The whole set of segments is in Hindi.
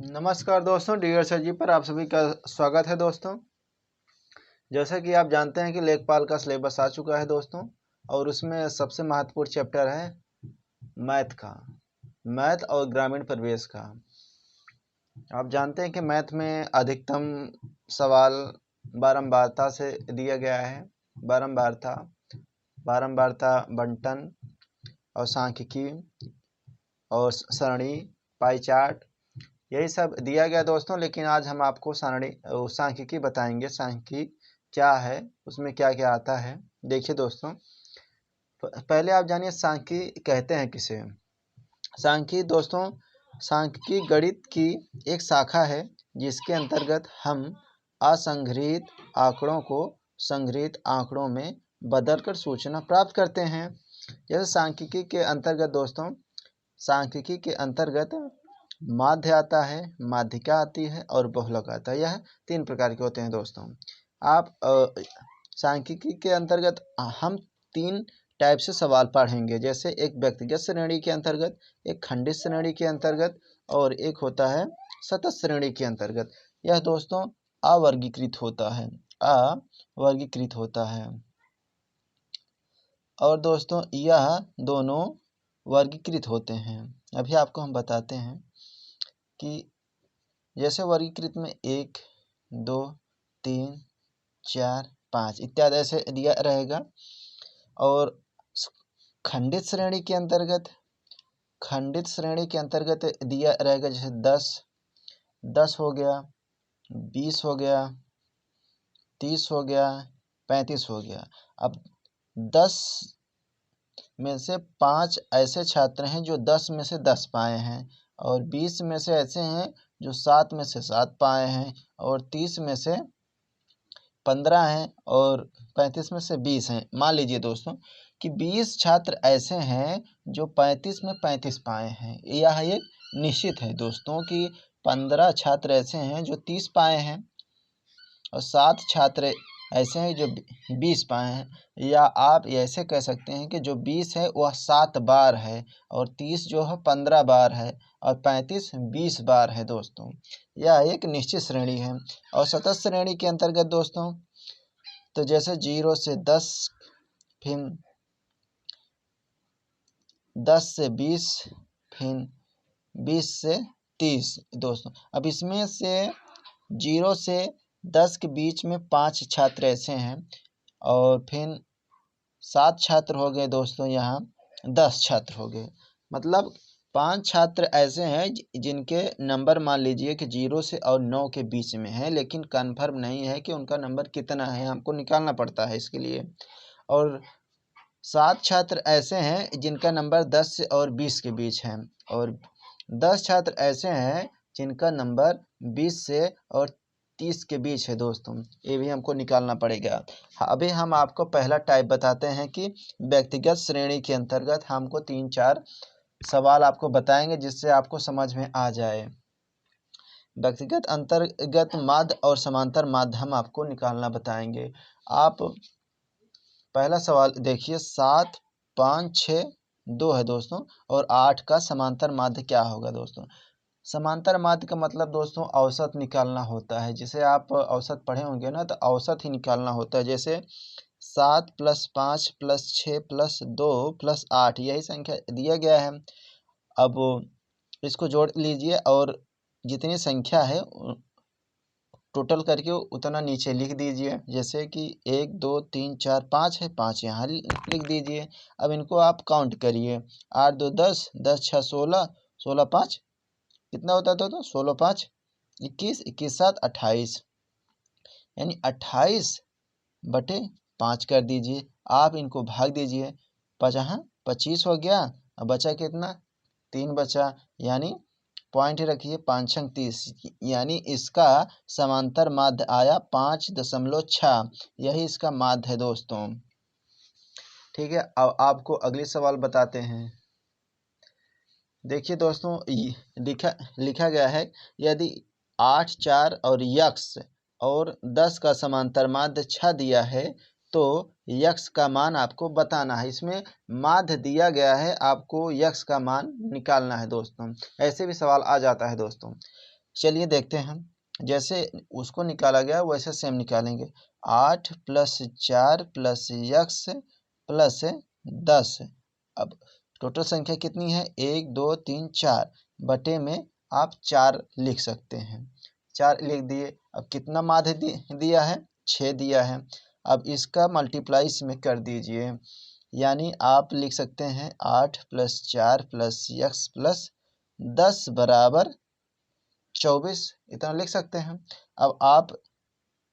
नमस्कार दोस्तों, डीयर सर जी पर आप सभी का स्वागत है दोस्तों। जैसा कि आप जानते हैं कि लेखपाल का सिलेबस आ चुका है दोस्तों, और उसमें सबसे महत्वपूर्ण चैप्टर है मैथ और ग्रामीण परिवेश का। आप जानते हैं कि मैथ में अधिकतम सवाल बारंबारता से दिया गया है। बारंबारता बंटन और सांख्यिकी और सरणी, पाई चार्ट, यही सब दिया गया दोस्तों। लेकिन आज हम आपको सांख्यिकी बताएंगे। सांख्यिकी क्या है, उसमें क्या क्या आता है। देखिए दोस्तों, पहले आप जानिए सांख्यिकी कहते हैं किसे। सांख्यिकी दोस्तों, सांख्यिकी गणित की एक शाखा है जिसके अंतर्गत हम असंग्रहित आंकड़ों को संग्रहित आंकड़ों में बदलकर सूचना प्राप्त करते हैं। जैसे सांख्यिकी के अंतर्गत माध्य आता है, माध्यिका आती है और बहुलक आता है। यह 3 प्रकार के होते हैं दोस्तों। आप सांख्यिकी के अंतर्गत हम 3 टाइप से सवाल पढ़ेंगे। जैसे एक व्यक्तिगत श्रेणी के अंतर्गत, एक खंडित श्रेणी के अंतर्गत और एक होता है सतत श्रेणी के अंतर्गत। यह दोस्तों अवर्गीकृत होता है और दोस्तों यह दोनों वर्गीकृत होते हैं। अभी आपको हम बताते हैं कि जैसे वर्गीकृत में 1, 2, 3, 4, 5 इत्यादि ऐसे दिया रहेगा। और खंडित श्रेणी के अंतर्गत दिया रहेगा। जैसे 10 हो गया, 20 हो गया, 30 हो गया, 35 हो गया। अब 10 में से 5 ऐसे छात्र हैं जो 10 में से 10 पाए हैं, और 20 में से ऐसे हैं जो 7 में से 7 पाए हैं, और 30 में से 15 हैं, और 35 में से 20 हैं। मान लीजिए दोस्तों कि 20 छात्र ऐसे हैं जो 35 में 35 पाए हैं। यह एक निश्चित है दोस्तों कि 15 छात्र ऐसे हैं जो 30 पाए हैं, और 7 छात्र ऐसे हैं जो 20 पाए हैं। या आप ऐसे कह सकते हैं कि जो 20 है वह 7 बार है, और 30 जो है 15 बार है, और 35 20 बार है दोस्तों। यह एक निश्चित श्रेणी है। और सतत श्रेणी के अंतर्गत दोस्तों, तो जैसे 0 से 10, फिर 10 से 20, फिर 20 से 30 दोस्तों। अब इसमें से 0 से 10 के बीच में 5 छात्र ऐसे हैं, और फिर 7 छात्र हो गए दोस्तों, यहाँ 10 छात्र हो गए। मतलब 5 छात्र ऐसे हैं जिनके नंबर मान लीजिए कि 0 से और 9 के बीच में है, लेकिन कन्फर्म नहीं है कि उनका नंबर कितना है, हमको निकालना पड़ता है इसके लिए। और 7 छात्र ऐसे हैं जिनका नंबर 10 से और 20 के बीच है, और 10 छात्र ऐसे हैं जिनका नंबर 20 से और 30 के बीच है दोस्तों। ये भी हमको निकालना पड़ेगा। अभी हम आपको पहला टाइप बताते हैं कि व्यक्तिगत श्रेणी के अंतर्गत हमको 3-4 सवाल आपको बताएंगे जिससे आपको समझ में आ जाए। व्यक्तिगत अंतर्गत माध्य और समांतर माध्य हम आपको निकालना बताएंगे। आप पहला सवाल देखिए, 7, 5, 6, 2 है दोस्तों, और 8 का समांतर माध्य क्या होगा दोस्तों। समांतर माध्य का मतलब दोस्तों औसत निकालना होता है। जिसे आप औसत पढ़े होंगे ना, तो औसत ही निकालना होता है। जैसे 7 + 5 + 6 + 2 + 8 यही संख्या दिया गया है। अब इसको जोड़ लीजिए और जितनी संख्या है टोटल करके उतना नीचे लिख दीजिए। जैसे कि 1, 2, 3, 4, 5 है, 5 यहाँ लिख दीजिए। अब इनको आप काउंट करिए। 8 2 10, 10 6 16, 16 5 कितना होता है तो 16 5 21, 21 7 28, यानी 28/5 कर दीजिए। आप इनको भाग दीजिए। 25 हो गया। अब बचा कितना, 3 बचा, यानी पॉइंट रखिए 5 × 30, यानी इसका समांतर माध्य आया 5.6। यही इसका माध्य है दोस्तों। ठीक है, अब आपको अगले सवाल बताते हैं। देखिए दोस्तों, लिखा गया है, यदि 8, 4 और यक्स और 10 का समांतर माध्य 6 दिया है तो यक्स का मान आपको बताना है। इसमें माध्य दिया गया है, आपको यक्स का मान निकालना है दोस्तों। ऐसे भी सवाल आ जाता है दोस्तों। चलिए देखते हैं, जैसे उसको निकाला गया वैसे सेम निकालेंगे। 8 + 4 + x + 10। अब टोटल संख्या कितनी है, 1 2 3 4 बटे में आप 4 लिख सकते हैं। 4 लिख दिए। अब कितना माध्य दिया है, 6 दिया है। अब इसका मल्टीप्लाई इसमें कर दीजिए, यानी आप लिख सकते हैं 8 + 4 + x + 10 बराबर 24, इतना लिख सकते हैं। अब आप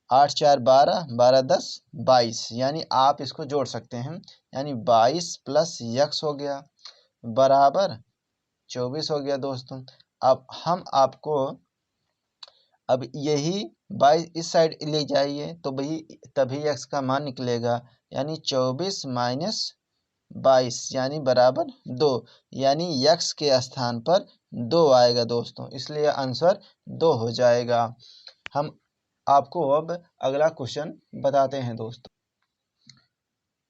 8 4 12, 12 10 22, यानी आप इसको जोड़ सकते हैं, यानी 22 + x हो गया बराबर 24 हो गया दोस्तों। अब हम आपको अब यही 22 इस साइड ले जाइए तो भाई तभी x का मान निकलेगा, यानी 24 - 22 यानी बराबर 2, यानी x के स्थान पर 2 आएगा दोस्तों, इसलिए आंसर 2 हो जाएगा। हम आपको अब अगला क्वेश्चन बताते हैं दोस्तों।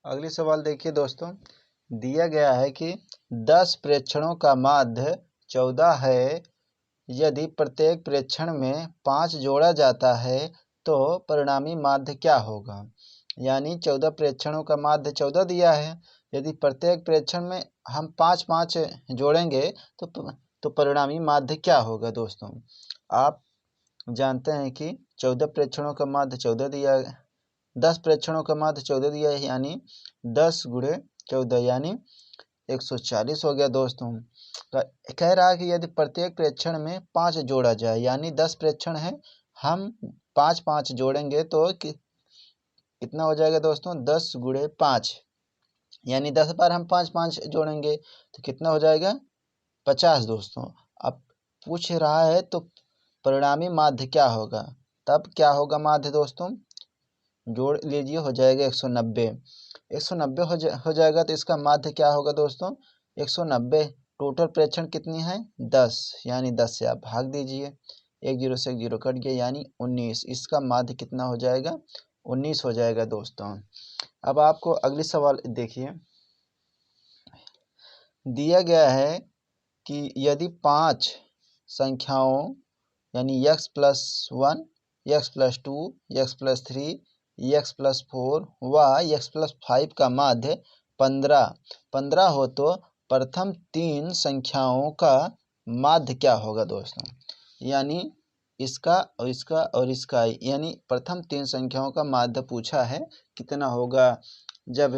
अगली सवाल देखिए दोस्तों, दिया गया है कि 10 प्रेक्षणों का माध्य 14 है, यदि प्रत्येक प्रेक्षण में 5 जोड़ा जाता है तो परिणामी माध्य क्या होगा। यानी 14 प्रेक्षणों का माध्य 14 दिया है, यदि प्रत्येक प्रेक्षण में हम 5 जोड़ेंगे तो परिणामी माध्य क्या होगा दोस्तों। आप जानते हैं कि 14 प्रेक्षणों का माध्य 14 दिया है, 10 प्रेक्षणों का माध्य 14 दिया है, यानी 10 × 14 यानी 140 हो गया दोस्तों। कह रहा है कि यदि प्रत्येक प्रेक्षण में 5 जोड़ा जाए, यानी 10 प्रेक्षण है, हम 5 जोड़ेंगे तो कितना हो जाएगा दोस्तों, 10 × 5, यानी 10 बार हम 5 जोड़ेंगे तो कितना हो जाएगा, 50 दोस्तों। अब पूछ रहा है तो परिणामी माध्य क्या होगा, तब क्या होगा माध्य दोस्तों, जोड़ लीजिए, हो जाएगा 190। 190 हो जाएगा तो इसका माध्य क्या होगा दोस्तों, 190। टोटल प्रेक्षण कितनी है, 10, यानी 10 से आप भाग दीजिए, 1 0 से 1 0 कट गया, यानी 19। इसका माध्य कितना हो जाएगा, 19 हो जाएगा दोस्तों। अब आपको अगली सवाल देखिए, दिया गया है कि यदि 5 संख्याओं यानी x + 1, x + 2, x + 3, x + 4 व x + 5 का माध्य 15 हो तो प्रथम 3 संख्याओं का माध्य क्या होगा दोस्तों। यानी इसका और इसका और इसका, यानी प्रथम 3 संख्याओं का माध्य पूछा है कितना होगा। जब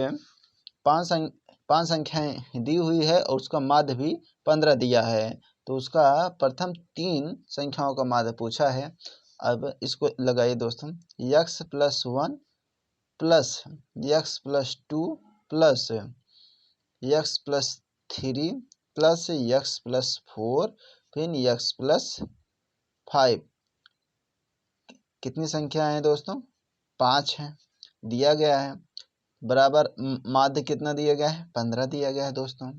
5 संख्याएं दी हुई है और उसका माध्य भी 15 दिया है, तो उसका प्रथम 3 संख्याओं का माध्य पूछा है। अब इसको लगाइए दोस्तों, x + 1 + x + 2 + x + 3 + x + 4 फिर x + 5, कितनी संख्या है दोस्तों, 5 है, दिया गया है, बराबर माध्य कितना दिया गया है, 15 दिया गया है दोस्तों।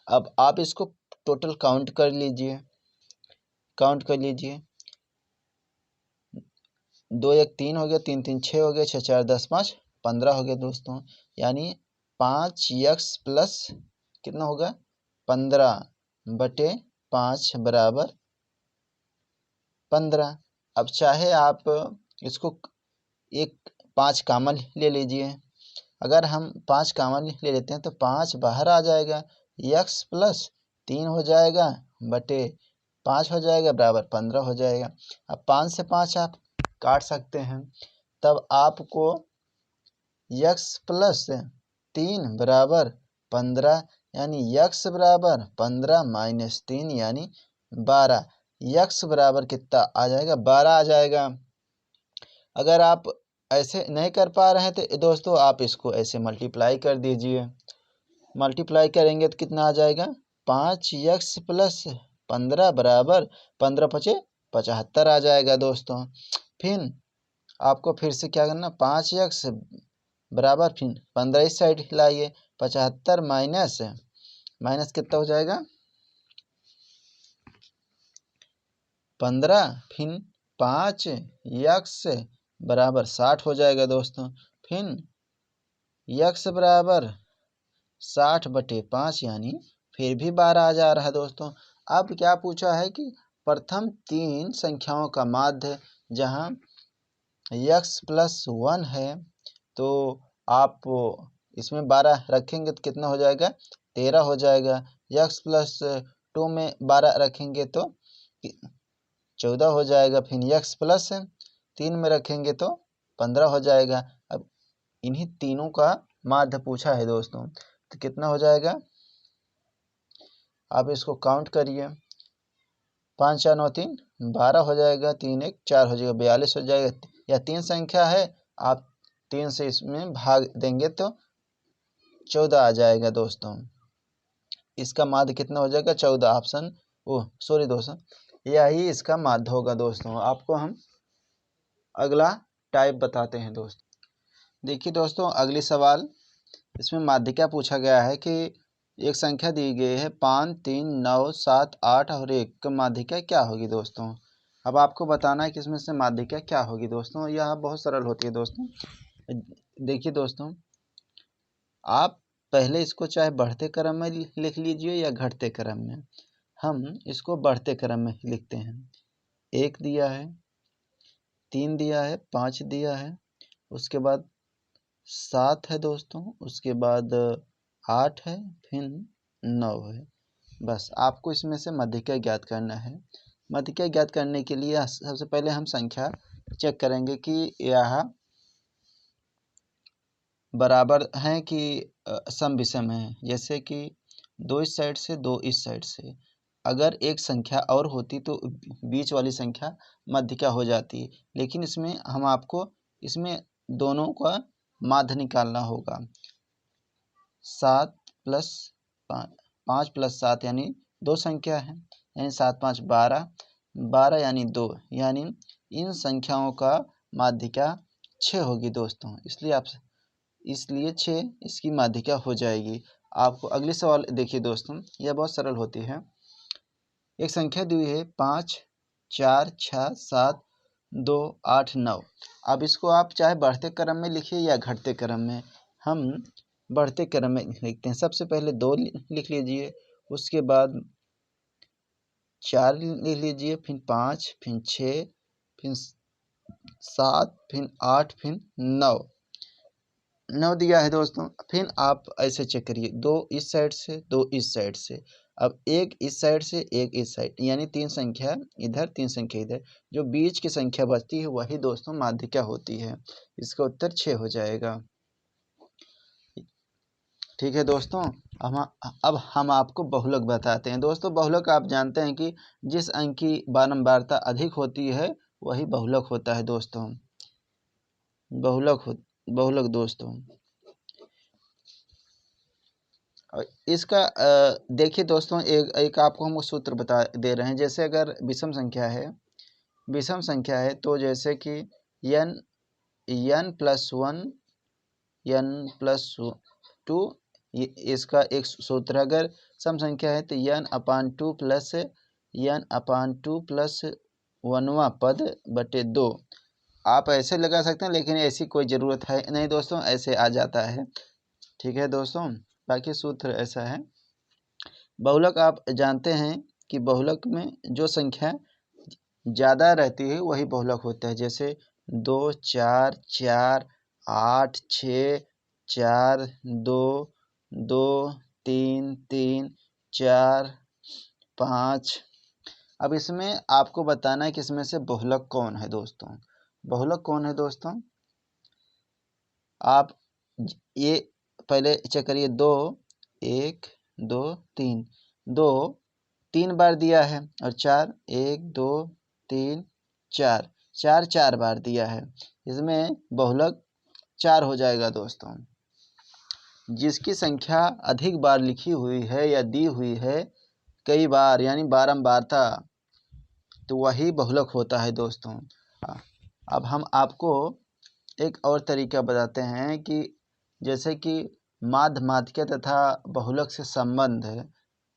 अब आप इसको टोटल काउंट कर लीजिए, 2 1 3 हो गया, 3 3 6 हो गया, 6 4 10 5 15 हो गया दोस्तों। यानी 5x प्लस कितना होगा, 15/5 बराबर 15। अब चाहे आप इसको 5 कॉमन ले लीजिए, अगर हम 5 कॉमन ले लेते हैं तो 5 बाहर आ जाएगा, x + 3 हो जाएगा बटे 5 हो जाएगा बराबर 15 हो जाएगा। अब 5 से 5 आप काट सकते हैं, तब आपको x + 3 बराबर 15, यानी x बराबर 15 - 3 यानी 12। x बराबर कितना आ जाएगा, 12 आ जाएगा। अगर आप ऐसे नहीं कर पा रहे हैं तो दोस्तों आप इसको ऐसे मल्टीप्लाई कर दीजिए, मल्टीप्लाई करेंगे तो कितना आ जाएगा, 5x + 15 बराबर 15 × 5 = 75 आ जाएगा दोस्तों। फिर आपको फिर से क्या करना, 5x बराबर फिर 15 इस साइड लाइए, 75 माइनस कितना हो जाएगा, 15 फिर 5x बराबर 60 हो जाएगा दोस्तों। फिर x बराबर 60/5 यानी फिर भी 12 आ जा रहा है दोस्तों। अब क्या पूछा है कि प्रथम तीन संख्याओं का माध्य जहाँ x + 1 है तो आप इसमें 12 रखेंगे तो कितना हो जाएगा, 13 हो जाएगा। x + 2 में 12 रखेंगे तो 14 हो जाएगा। फिर x + 3 में रखेंगे तो 15 हो जाएगा। अब इन्हीं तीनों का माध्य पूछा है दोस्तों, तो कितना हो जाएगा, आप इसको काउंट करिए। 5 4 9 3 12 हो जाएगा, 3 1 4 हो जाएगा, 42 हो जाएगा। या तीन संख्या है, आप 3 से इसमें भाग देंगे तो 14 आ जाएगा दोस्तों। इसका माध्य कितना हो जाएगा, 14। ऑप्शन सॉरी दोस्तों, यही इसका माध्य होगा दोस्तों। आपको हम अगला टाइप बताते हैं दोस्तों। देखिए दोस्तों, अगली सवाल, इसमें माध्य क्या पूछा गया है कि एक संख्या दी गई है 5 3 9 7 8 और 1 का माध्यिका क्या होगी दोस्तों। अब आपको बताना है कि इसमें से माध्यिका क्या होगी दोस्तों। यह बहुत सरल होती है दोस्तों। देखिए दोस्तों, आप पहले इसको चाहे बढ़ते क्रम में लिख लीजिए या घटते क्रम में। हम इसको बढ़ते क्रम में लिखते हैं। 1 दिया है, 3 दिया है, 5 दिया है, उसके बाद 7 है दोस्तों, उसके बाद 8 है, फिर 9 है। बस आपको इसमें से माध्यिका ज्ञात करना है। माध्यिका ज्ञात करने के लिए सबसे पहले हम संख्या चेक करेंगे कि यह बराबर हैं कि सम विषम है। जैसे कि 2 इस साइड से, 2 इस साइड से। अगर एक संख्या और होती तो बीच वाली संख्या माध्यिका हो जाती, लेकिन इसमें हम आपको इसमें दोनों का माध्य निकालना होगा। 7 + 5 + 7 यानी 2 संख्या है, यानी 7 5 12, 12 यानी 2, यानी इन संख्याओं का माध्यिका 6 होगी दोस्तों। इसलिए 6 इसकी माध्यिका हो जाएगी। आपको अगली सवाल देखिए दोस्तों, यह बहुत सरल होती है। एक संख्या दी हुई है 5 4 6 7 2 8 9। अब इसको आप चाहे बढ़ते क्रम में लिखिए या घटते क्रम में। हम बढ़ते क्रम में लिखते हैं। सबसे पहले 2 लिख लीजिए, उसके बाद 4 लिख लीजिए, फिर 5, फिर 6, फिर 7, फिर 8, फिर 9। 9 दिया है दोस्तों। फिर आप ऐसे चेक करिए, 2 इस साइड से, 2 इस साइड से। अब एक इस साइड से, एक इस साइड, यानी 3 संख्या इधर, 3 संख्या इधर। जो बीच की संख्या बचती है वही दोस्तों माध्यिका होती है। इसका उत्तर 6 हो जाएगा। ठीक है दोस्तों, अब हम आपको बहुलक बताते हैं। दोस्तों बहुलक आप जानते हैं कि जिस अंक की बारंबारता अधिक होती है वही बहुलक होता है दोस्तों। बहुलक दोस्तों, और इसका देखिए दोस्तों, एक आपको हम सूत्र बता दे रहे हैं। जैसे अगर विषम संख्या है तो जैसे कि n +1 n +2, इसका एक सूत्र। अगर सम संख्या है तो n/2 + n/2 + 1वां पद बटे 2। आप ऐसे लगा सकते हैं, लेकिन ऐसी कोई ज़रूरत है नहीं दोस्तों, ऐसे आ जाता है। ठीक है दोस्तों, बाकी सूत्र ऐसा है। बहुलक आप जानते हैं कि बहुलक में जो संख्या ज़्यादा रहती है वही बहुलक होता है। जैसे 2 4 4 8 6 4 2 2 3 3 4 5। अब इसमें आपको बताना है कि इसमें से बहुलक कौन है दोस्तों। बहुलक कौन है दोस्तों, आप ये पहले चेक करिए। 2 1 2 3, 2 3 बार दिया है, और 4 1 2 3 4 4 4 बार दिया है। इसमें बहुलक 4 हो जाएगा दोस्तों। जिसकी संख्या अधिक बार लिखी हुई है या दी हुई है कई बार, यानी बारंबारता, तो वही बहुलक होता है दोस्तों। अब हम आपको एक और तरीका बताते हैं कि जैसे कि माध्य, माध्यिका तथा बहुलक से संबंध है।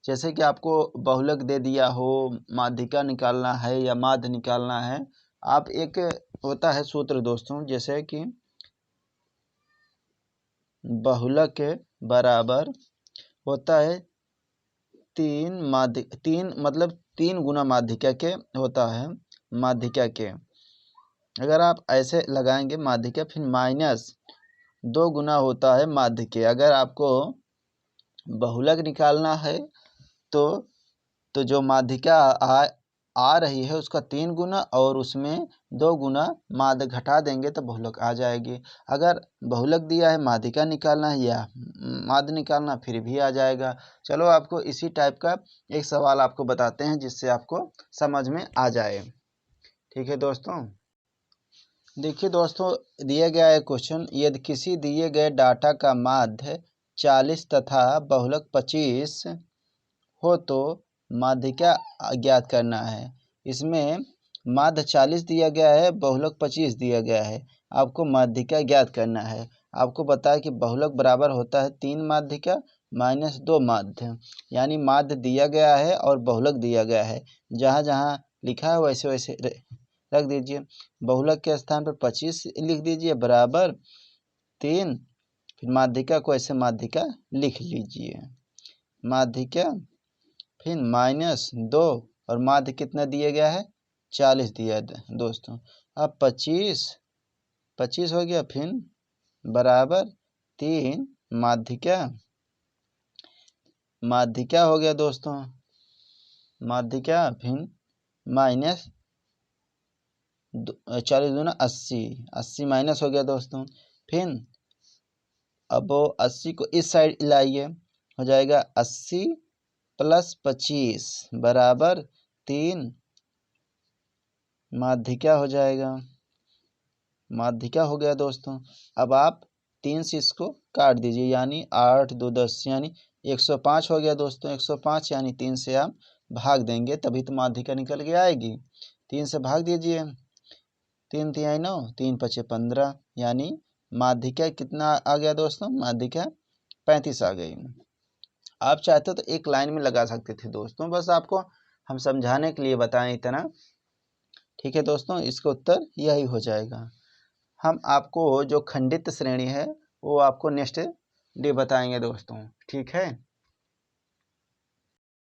जैसे कि आपको बहुलक दे दिया हो, माध्यिका निकालना है या माध्य निकालना है। आप एक होता है सूत्र दोस्तों, जैसे कि बहुलक बराबर होता है तीन मतलब 3 गुना माध्यिका के होता है, माध्यिका के। अगर आप ऐसे लगाएंगे माध्यिका, फिर माइनस 2 गुना होता है माध्यिका। अगर आपको बहुलक निकालना है तो जो माध्यिका आ रही है उसका 3 गुना और उसमें 2 गुना माध्य घटा देंगे तो बहुलक आ जाएगी। अगर बहुलक दिया है, माध्यिका निकालना है या माध्य निकालना, फिर भी आ जाएगा। चलो आपको इसी टाइप का एक सवाल आपको बताते हैं जिससे आपको समझ में आ जाए। ठीक है दोस्तों, देखिए दोस्तों, दिया गया है क्वेश्चन, यदि किसी दिए गए डाटा का माध्य 40 तथा बहुलक 25 हो तो माध्यिका ज्ञात करना है। इसमें माध्य 40 दिया गया है, बहुलक 25 दिया गया है, आपको माध्यिका ज्ञात करना है। आपको बताया कि बहुलक बराबर होता है 3 माध्यिका माइनस 2 माध्य, यानी माध्य दिया गया है और बहुलक दिया गया है। जहाँ जहाँ लिखा है वैसे वैसे रख दीजिए। बहुलक के स्थान पर 25 लिख दीजिए बराबर 3, फिर माध्यिका को ऐसे माध्यिका लिख लीजिए, माध्यिका फिर माइनस 2 और माध्य कितना दिया गया है 40 दिया है दोस्तों। अब 25 हो गया, फिर बराबर 3 माध्यिका हो गया दोस्तों, माध्यिका फिर माइनस 40 दूना 80 माइनस हो गया दोस्तों। फिर अब 80 को इस साइड लाइए, हो जाएगा 80 प्लस 25 बराबर 3 माध्यिका हो जाएगा, माध्यिका हो गया दोस्तों। अब आप 3 से इसको काट दीजिए, यानी 8 2 10 यानी 105 हो गया दोस्तों। 105 यानी 3 से आप भाग देंगे तभी तो माध्यिका निकल के आएगी। 3 से भाग दीजिए, 3 3 9, 3 5 15, यानी माध्यिका कितना आ गया दोस्तों, माध्यिका 35 आ गई। आप चाहते तो एक लाइन में लगा सकते थे दोस्तों, बस आपको हम समझाने के लिए बताएं इतना। ठीक है दोस्तों, इसका उत्तर यही हो जाएगा। हम आपको जो खंडित श्रेणी है वो आपको नेक्स्ट डे बताएंगे दोस्तों। ठीक है।